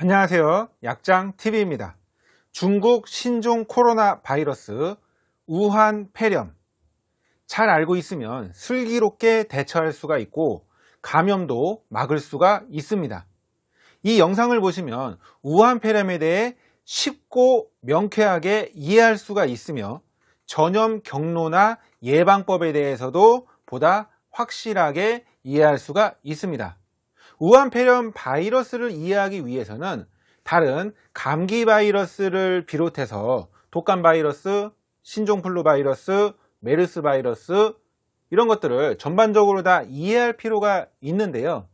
안녕하세요. 약장TV입니다. 중국 신종 코로나 바이러스 우한 폐렴 잘 알고 있으면 슬기롭게 대처할 수가 있고 감염도 막을 수가 있습니다. 이 영상을 보시면 우한 폐렴에 대해 쉽고 명쾌하게 이해할 수가 있으며 전염 경로나 예방법에 대해서도 보다 확실하게 이해할 수가 있습니다. 우한 폐렴 바이러스를 이해하기 위해서는 다른 감기 바이러스를 비롯해서 독감 바이러스, 신종플루 바이러스, 메르스 바이러스 이런 것들을 전반적으로 다 이해할 필요가 있는데요.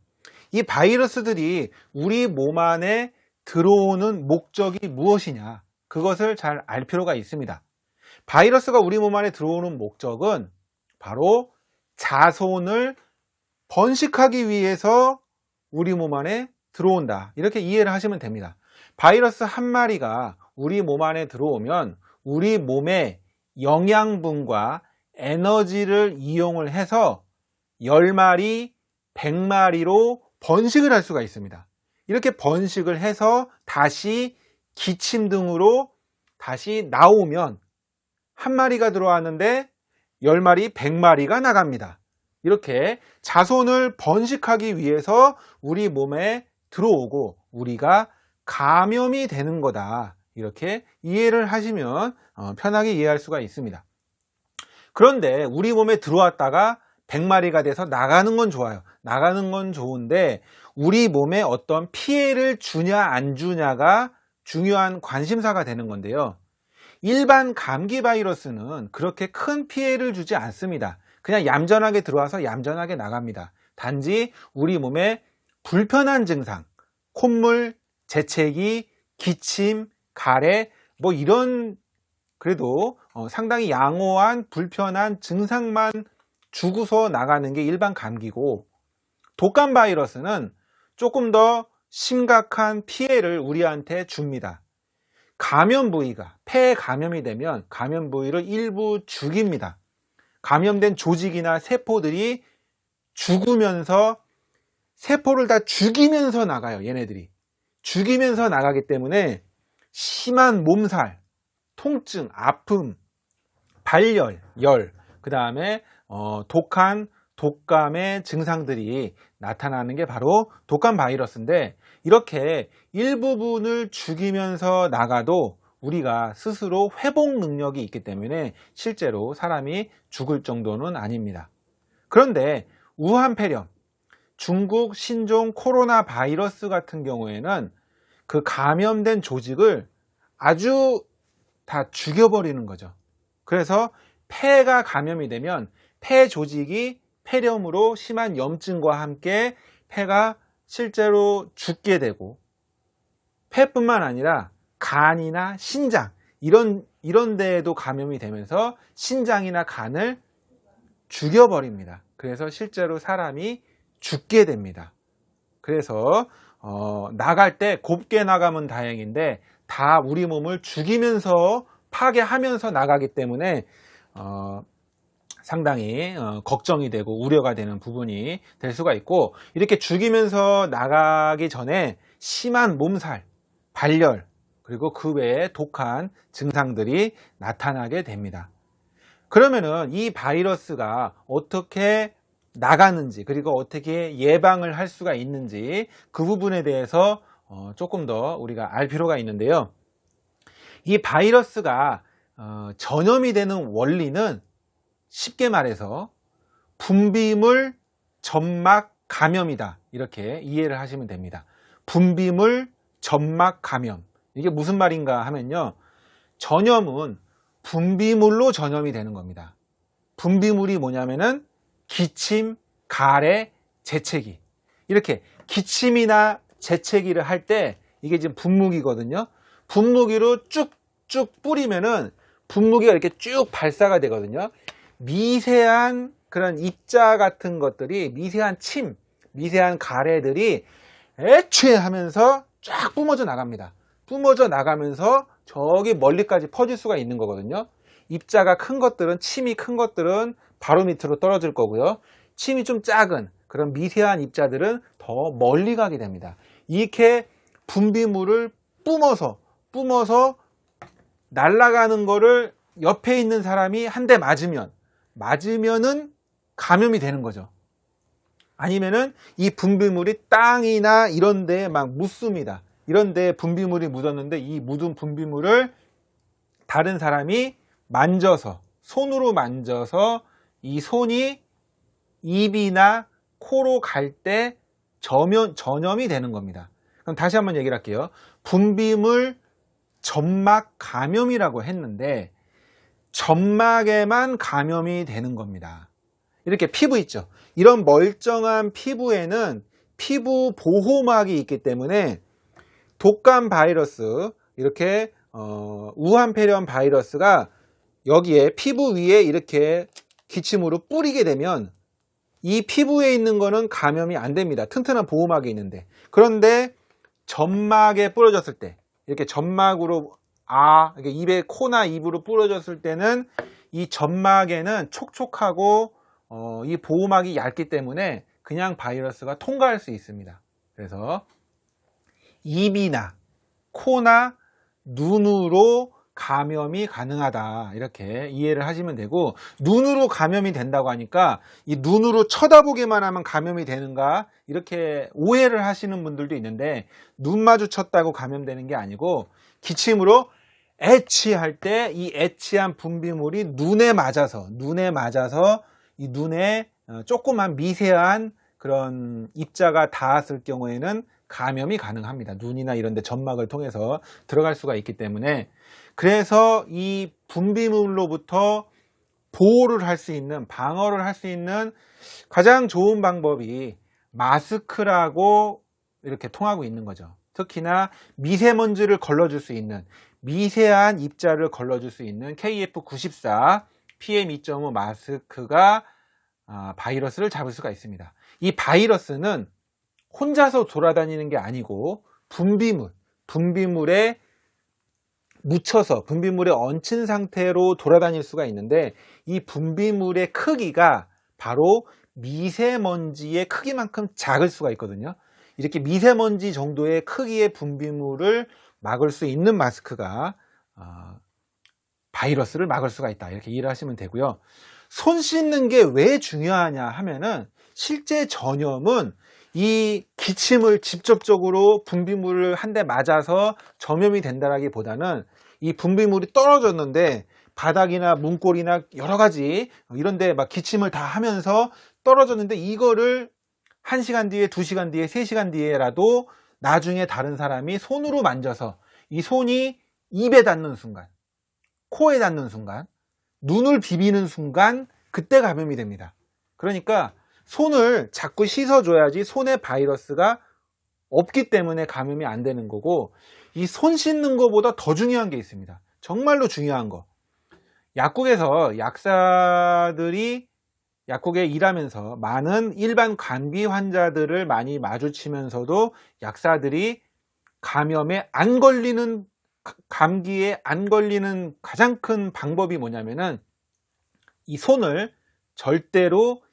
이 바이러스들이 우리 몸 안에 들어오는 목적이 무엇이냐, 그것을 잘 알 필요가 있습니다. 바이러스가 우리 몸 안에 들어오는 목적은 바로 자손을 번식하기 위해서 우리 몸 안에 들어온다, 이렇게 이해를 하시면 됩니다. 바이러스 한 마리가 우리 몸 안에 들어오면 우리 몸의 영양분과 에너지를 이용을 해서 10마리, 100마리로 번식을 할 수가 있습니다. 이렇게 번식을 해서 다시 기침 등으로 다시 나오면 한 마리가 들어왔는데 10마리, 100마리가 나갑니다. 이렇게 자손을 번식하기 위해서 우리 몸에 들어오고 우리가 감염이 되는 거다, 이렇게 이해를 하시면 편하게 이해할 수가 있습니다. 그런데 우리 몸에 들어왔다가 100마리가 돼서 나가는 건 좋아요. 나가는 건 좋은데 우리 몸에 어떤 피해를 주냐 안 주냐가 중요한 관심사가 되는 건데요. 일반 감기 바이러스는 그렇게 큰 피해를 주지 않습니다. 그냥 얌전하게 들어와서 얌전하게 나갑니다. 단지 우리 몸에 불편한 증상, 콧물, 재채기, 기침, 가래 뭐 이런 그래도 상당히 양호한 불편한 증상만 주고서 나가는 게 일반 감기고, 독감 바이러스는 조금 더 심각한 피해를 우리한테 줍니다. 감염 부위가 폐 감염이 되면 감염 부위를 일부 죽입니다. 감염된 조직이나 세포들이 죽으면서 세포를 다 죽이면서 나가요. 얘네들이 죽이면서 나가기 때문에 심한 몸살, 통증, 아픔, 발열, 열, 그 다음에 독감의 증상들이 나타나는 게 바로 독감 바이러스인데, 이렇게 일부분을 죽이면서 나가도 우리가 스스로 회복 능력이 있기 때문에 실제로 사람이 죽을 정도는 아닙니다. 그런데 우한 폐렴, 중국 신종 코로나 바이러스 같은 경우에는 그 감염된 조직을 아주 다 죽여버리는 거죠. 그래서 폐가 감염이 되면 폐 조직이 폐렴으로 심한 염증과 함께 폐가 실제로 죽게 되고, 폐뿐만 아니라 간이나 신장 이런 데에도 감염이 되면서 신장이나 간을 죽여버립니다. 그래서 실제로 사람이 죽게 됩니다. 그래서 나갈 때 곱게 나가면 다행인데 다 우리 몸을 죽이면서 파괴하면서 나가기 때문에 상당히 걱정이 되고 우려가 되는 부분이 될 수가 있고, 이렇게 죽이면서 나가기 전에 심한 몸살, 발열, 그리고 그 외에 독한 증상들이 나타나게 됩니다. 그러면은 이 바이러스가 어떻게 나가는지, 그리고 어떻게 예방을 할 수가 있는지, 그 부분에 대해서 조금 더 우리가 알 필요가 있는데요. 이 바이러스가 전염이 되는 원리는 쉽게 말해서 분비물 점막 감염이다, 이렇게 이해를 하시면 됩니다. 분비물 점막 감염, 이게 무슨 말인가 하면요, 전염은 분비물로 전염이 되는 겁니다. 분비물이 뭐냐면은 기침, 가래, 재채기, 이렇게 기침이나 재채기를 할 때 이게 지금 분무기거든요. 분무기로 쭉쭉 뿌리면은 분무기가 이렇게 쭉 발사가 되거든요. 미세한 그런 입자 같은 것들이, 미세한 침, 미세한 가래들이 애취 하면서 쫙 뿜어져 나갑니다. 뿜어져 나가면서 저기 멀리까지 퍼질 수가 있는 거거든요. 입자가 큰 것들은, 침이 큰 것들은 바로 밑으로 떨어질 거고요. 침이 좀 작은 그런 미세한 입자들은 더 멀리 가게 됩니다. 이렇게 분비물을 뿜어서 날아가는 거를 옆에 있는 사람이 한 대 맞으면은 감염이 되는 거죠. 아니면은 이 분비물이 땅이나 이런 데에 막 묻습니다. 이런 데에 분비물이 묻었는데 이 묻은 분비물을 다른 사람이 손으로 만져서 이 손이 입이나 코로 갈 때 전염이 되는 겁니다. 그럼 다시 한번 얘기를 할게요. 분비물 점막 감염이라고 했는데 점막에만 감염이 되는 겁니다. 이렇게 피부 있죠. 이런 멀쩡한 피부에는 피부 보호막이 있기 때문에 독감 바이러스, 이렇게 우한폐렴 바이러스가 여기에 피부 위에 이렇게 기침으로 뿌리게 되면 이 피부에 있는 거는 감염이 안 됩니다. 튼튼한 보호막이 있는데. 그런데 점막에 뿌려졌을 때, 이렇게 점막으로 이렇게 입에 코나 입으로 뿌려졌을 때는 이 점막에는 촉촉하고 이 보호막이 얇기 때문에 그냥 바이러스가 통과할 수 있습니다. 그래서 입이나 코나 눈으로 감염이 가능하다, 이렇게 이해를 하시면 되고, 눈으로 감염이 된다고 하니까 이 눈으로 쳐다보기만 하면 감염이 되는가, 이렇게 오해를 하시는 분들도 있는데, 눈 마주쳤다고 감염되는 게 아니고 기침으로 애취할 때 이 애취한 분비물이 눈에 맞아서 이 눈에 조그만 미세한 그런 입자가 닿았을 경우에는 감염이 가능합니다. 눈이나 이런 데 점막을 통해서 들어갈 수가 있기 때문에, 그래서 이 분비물로부터 보호를 할 수 있는, 방어를 할 수 있는 가장 좋은 방법이 마스크라고 이렇게 통하고 있는 거죠. 특히나 미세먼지를 걸러줄 수 있는, 미세한 입자를 걸러줄 수 있는 KF94 PM2.5 마스크가 바이러스를 잡을 수가 있습니다. 이 바이러스는 혼자서 돌아다니는 게 아니고 분비물에 묻혀서, 분비물에 얹힌 상태로 돌아다닐 수가 있는데, 이 분비물의 크기가 바로 미세먼지의 크기만큼 작을 수가 있거든요. 이렇게 미세먼지 정도의 크기의 분비물을 막을 수 있는 마스크가 바이러스를 막을 수가 있다, 이렇게 이해를 하시면 되고요. 손 씻는 게 왜 중요하냐 하면은, 실제 전염은 이 기침을 직접적으로 분비물을 한 대 맞아서 전염이 된다라기보다는, 이 분비물이 떨어졌는데 바닥이나 문고리나 여러 가지 이런 데 막 기침을 다 하면서 떨어졌는데, 이거를 1시간 뒤에, 2시간 뒤에, 3시간 뒤에라도 나중에 다른 사람이 손으로 만져서 이 손이 입에 닿는 순간, 코에 닿는 순간, 눈을 비비는 순간, 그때 감염이 됩니다. 그러니까 손을 자꾸 씻어줘야지 손에 바이러스가 없기 때문에 감염이 안 되는 거고, 이 손 씻는 것보다 더 중요한 게 있습니다. 정말로 중요한 거. 약국에서 약사들이 약국에 일하면서 많은 일반 감기 환자들을 많이 마주치면서도 약사들이 감기에 안 걸리는 가장 큰 방법이 뭐냐면은, 이 손을 절대로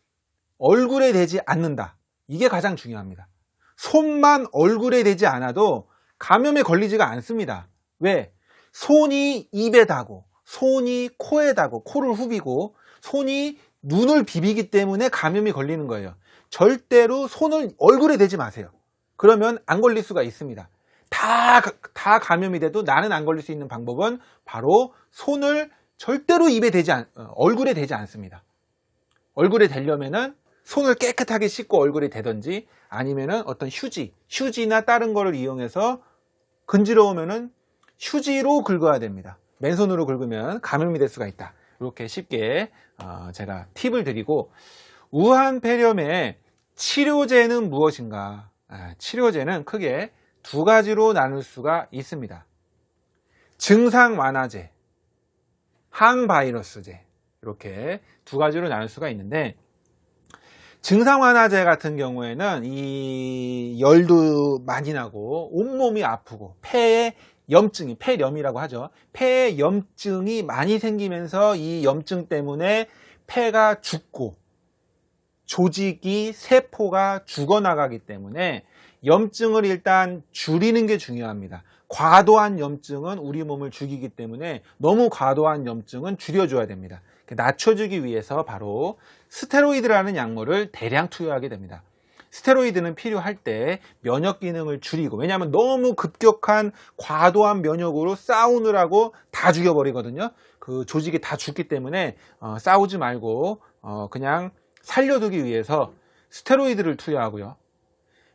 얼굴에 대지 않는다. 이게 가장 중요합니다. 손만 얼굴에 대지 않아도 감염에 걸리지가 않습니다. 왜? 손이 입에 닿고, 손이 코에 닿고, 코를 후비고, 손이 눈을 비비기 때문에 감염이 걸리는 거예요. 절대로 손을 얼굴에 대지 마세요. 그러면 안 걸릴 수가 있습니다. 다 감염이 돼도 나는 안 걸릴 수 있는 방법은 바로 손을 절대로 얼굴에 대지 않습니다. 얼굴에 대려면은 손을 깨끗하게 씻고 얼굴에 대든지, 아니면은 어떤 휴지나 다른 거를 이용해서, 근지러우면은 휴지로 긁어야 됩니다. 맨손으로 긁으면 감염이 될 수가 있다. 이렇게 쉽게 제가 팁을 드리고, 우한폐렴의 치료제는 무엇인가? 치료제는 크게 두 가지로 나눌 수가 있습니다. 증상 완화제, 항바이러스제, 이렇게 두 가지로 나눌 수가 있는데, 증상 완화제 같은 경우에는 이 열도 많이 나고 온몸이 아프고 폐에 염증이, 폐렴이라고 하죠. 폐에 염증이 많이 생기면서 이 염증 때문에 폐가 죽고 조직이 세포가 죽어나가기 때문에 염증을 일단 줄이는 게 중요합니다. 과도한 염증은 우리 몸을 죽이기 때문에 너무 과도한 염증은 줄여줘야 됩니다. 낮춰주기 위해서 바로 스테로이드라는 약물을 대량 투여하게 됩니다. 스테로이드는 필요할 때 면역 기능을 줄이고, 왜냐하면 너무 급격한 과도한 면역으로 싸우느라고 다 죽여버리거든요. 그 조직이 다 죽기 때문에 싸우지 말고 그냥 살려두기 위해서 스테로이드를 투여하고요.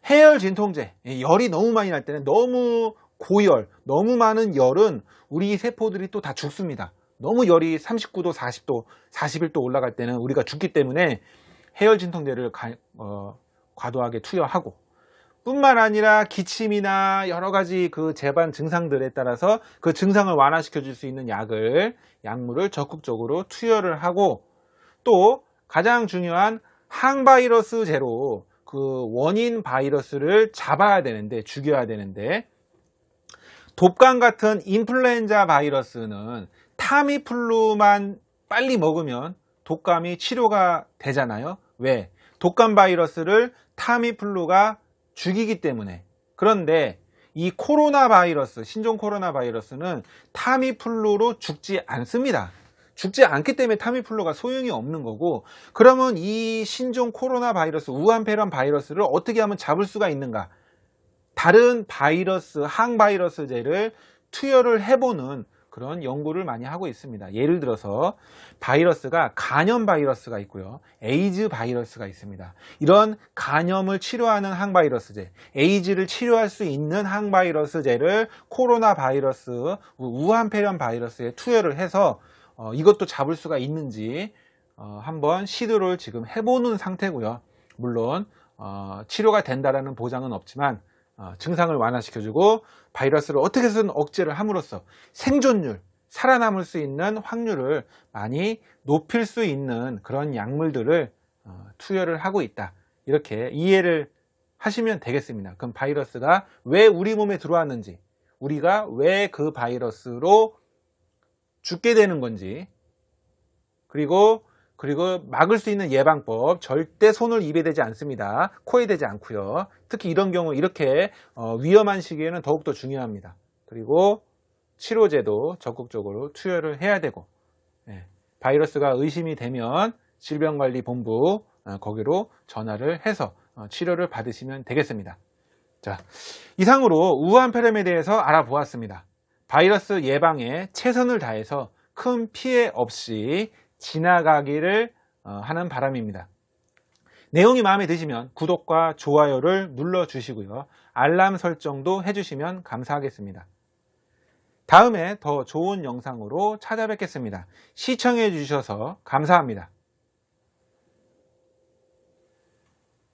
해열 진통제, 열이 너무 많이 날 때는, 너무 고열, 너무 많은 열은 우리 세포들이 또 다 죽습니다. 너무 열이 39도, 40도, 41도 올라갈 때는 우리가 죽기 때문에 해열 진통제를 과도하게 투여하고, 뿐만 아니라 기침이나 여러 가지 그 재반 증상들에 따라서 그 증상을 완화시켜 줄 수 있는 약물을 적극적으로 투여를 하고, 또 가장 중요한 항바이러스제로 그 원인 바이러스를 잡아야 되는데, 죽여야 되는데, 독감 같은 인플루엔자 바이러스는 타미플루만 빨리 먹으면 독감이 치료가 되잖아요. 왜? 독감 바이러스를 타미플루가 죽이기 때문에. 그런데 이 코로나 바이러스, 신종 코로나 바이러스는 타미플루로 죽지 않습니다. 죽지 않기 때문에 타미플루가 소용이 없는 거고, 그러면 이 신종 코로나 바이러스, 우한폐렴 바이러스를 어떻게 하면 잡을 수가 있는가? 다른 바이러스, 항바이러스제를 투여를 해보는 그런 연구를 많이 하고 있습니다. 예를 들어서 바이러스가 간염 바이러스가 있고요, 에이즈 바이러스가 있습니다. 이런 간염을 치료하는 항바이러스제, 에이즈를 치료할 수 있는 항바이러스제를 코로나 바이러스, 우한폐렴 바이러스에 투여를 해서 이것도 잡을 수가 있는지 한번 시도를 지금 해보는 상태고요. 물론 치료가 된다라는 보장은 없지만 증상을 완화시켜주고 바이러스를 어떻게 해서든 억제를 함으로써 생존율, 살아남을 수 있는 확률을 많이 높일 수 있는 그런 약물들을 투여를 하고 있다, 이렇게 이해를 하시면 되겠습니다. 그럼 바이러스가 왜 우리 몸에 들어왔는지, 우리가 왜 그 바이러스로 죽게 되는 건지, 그리고 막을 수 있는 예방법, 절대 손을 입에 대지 않습니다. 코에 대지 않고요. 특히 이런 경우, 이렇게 위험한 시기에는 더욱더 중요합니다. 그리고 치료제도 적극적으로 투여를 해야 되고, 바이러스가 의심이 되면 질병관리본부 거기로 전화를 해서 치료를 받으시면 되겠습니다. 자, 이상으로 우한폐렴에 대해서 알아보았습니다. 바이러스 예방에 최선을 다해서 큰 피해 없이 지나가기를 하는 바람입니다. 내용이 마음에 드시면 구독과 좋아요를 눌러 주시고요. 알람 설정도 해주시면 감사하겠습니다. 다음에 더 좋은 영상으로 찾아뵙겠습니다. 시청해 주셔서 감사합니다.